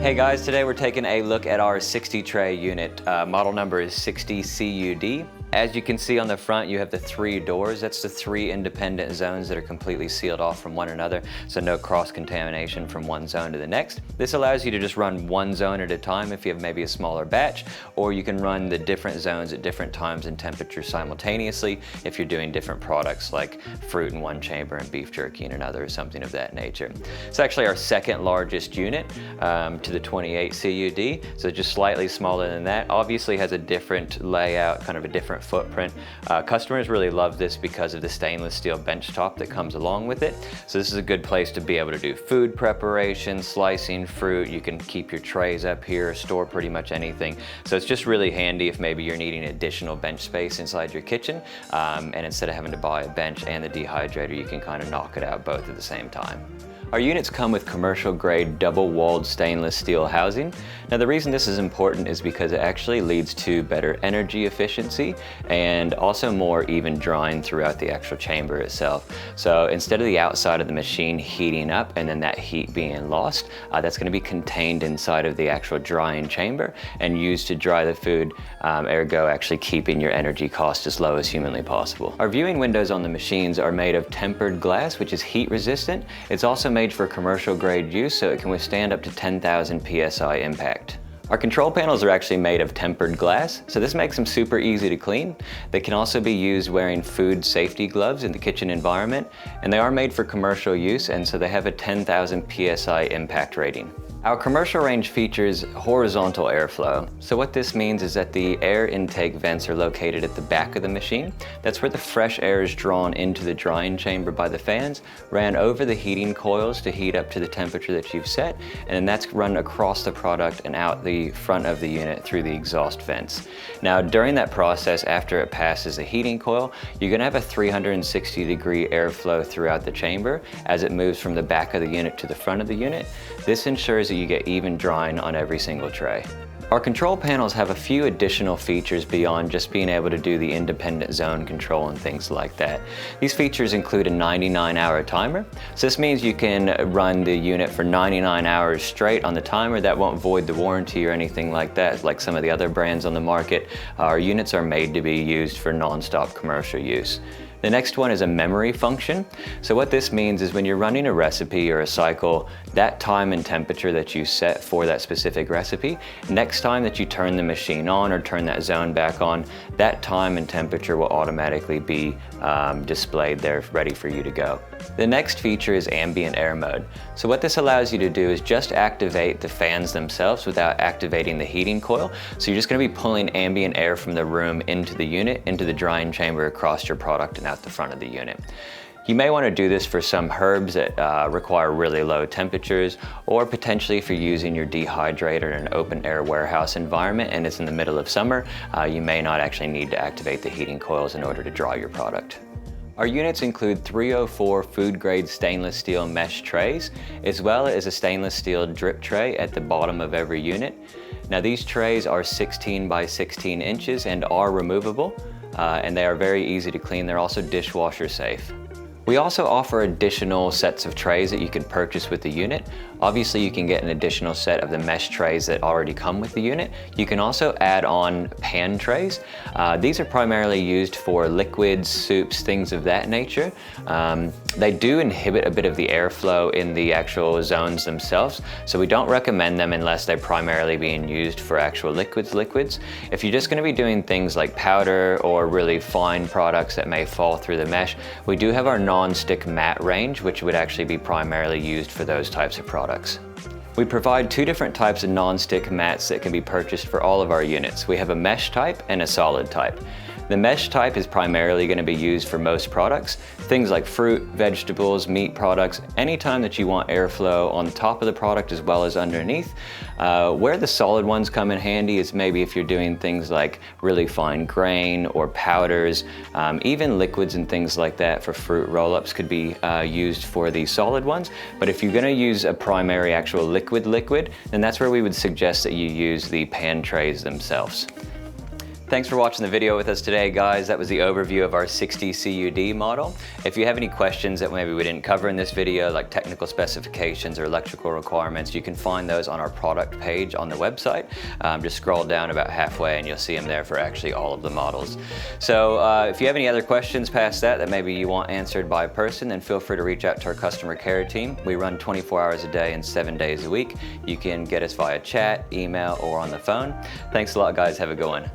Hey guys, today we're taking a look at our 60 tray unit. Model number is 60 CUD. As you can see on the front, you have the 3 doors. That's the 3 independent zones that are completely sealed off from one another, so no cross-contamination from one zone to the next. This allows you to just run one zone at a time if you have maybe a smaller batch, or you can run the different zones at different times and temperatures simultaneously if you're doing different products like fruit in one chamber and beef jerky in another or something of that nature. It's actually our second largest unit to the 28 CUD, so just slightly smaller than that. Obviously has a different layout, kind of a different footprint. Customers really love this because of the stainless steel bench top that comes along with it. So this is a good place to be able to do food preparation, slicing fruit. You can keep your trays up here, store pretty much anything. So it's just really handy if maybe you're needing additional bench space inside your kitchen, and instead of having to buy a bench and the dehydrator, you can kind of knock it out both at the same time. Our units come with commercial grade double-walled stainless steel housing. Now the reason this is important is because it actually leads to better energy efficiency and also more even drying throughout the actual chamber itself. So instead of the outside of the machine heating up and then that heat being lost, that's going to be contained inside of the actual drying chamber and used to dry the food, ergo actually keeping your energy cost as low as humanly possible. Our viewing windows on the machines are made of tempered glass, which is heat resistant. It's also made for commercial grade use, so it can withstand up to 10,000 PSI impact. Our control panels are actually made of tempered glass, so this makes them super easy to clean. They can also be used wearing food safety gloves in the kitchen environment, and they are made for commercial use, and so they have a 10,000 PSI impact rating. Our commercial range features horizontal airflow. So what this means is that the air intake vents are located at the back of the machine. That's where the fresh air is drawn into the drying chamber by the fans, ran over the heating coils to heat up to the temperature that you've set, and then that's run across the product and out the front of the unit through the exhaust vents. Now during that process, after it passes the heating coil, you're gonna have a 360-degree airflow throughout the chamber as it moves from the back of the unit to the front of the unit. This ensures that you get even drying on every single tray. Our control panels have a few additional features beyond just being able to do the independent zone control and things like that. These features include a 99-hour timer. So this means you can run the unit for 99 hours straight on the timer. That won't void the warranty or anything like that, like some of the other brands on the market. Our units are made to be used for non-stop commercial use. The next one is a memory function. So what this means is when you're running a recipe or a cycle, that time and temperature that you set for that specific recipe, next time that you turn the machine on or turn that zone back on, that time and temperature will automatically be displayed there ready for you to go. The next feature is ambient air mode. So what this allows you to do is just activate the fans themselves without activating the heating coil. So you're just going to be pulling ambient air from the room into the unit, into the drying chamber across your product and out the front of the unit. You may want to do this for some herbs that require really low temperatures, or potentially if you're using your dehydrator in an open air warehouse environment and it's in the middle of summer, you may not actually need to activate the heating coils in order to dry your product. Our units include 304 food-grade stainless steel mesh trays, as well as a stainless steel drip tray at the bottom of every unit. Now these trays are 16 by 16 inches and are removable, and they are very easy to clean. They're also dishwasher safe. We also offer additional sets of trays that you can purchase with the unit. Obviously, you can get an additional set of the mesh trays that already come with the unit. You can also add on pan trays. These are primarily used for liquids, soups, things of that nature. They do inhibit a bit of the airflow in the actual zones themselves, so we don't recommend them unless they're primarily being used for actual liquids. If you're just going to be doing things like powder or really fine products that may fall through the mesh, we do have our NonStick Mat range, which would actually be primarily used for those types of products. We provide 2 different types of non-stick mats that can be purchased for all of our units. We have a mesh type and a solid type. The mesh type is primarily going to be used for most products, things like fruit, vegetables, meat products, anytime that you want airflow on the top of the product as well as underneath. Where the solid ones come in handy is maybe if you're doing things like really fine grain or powders, even liquids and things like that for fruit roll-ups could be used for the solid ones. But if you're going to use a primary actual liquid, then that's where we would suggest that you use the pan trays themselves. Thanks for watching the video with us today, guys. That was the overview of our 60 CUD model. If you have any questions that maybe we didn't cover in this video, like technical specifications or electrical requirements, you can find those on our product page on the website. Just scroll down about halfway and you'll see them there for actually all of the models. So if you have any other questions past that maybe you want answered by person, then feel free to reach out to our customer care team. We run 24 hours a day and 7 days a week. You can get us via chat, email, or on the phone. Thanks a lot, guys. Have a good one.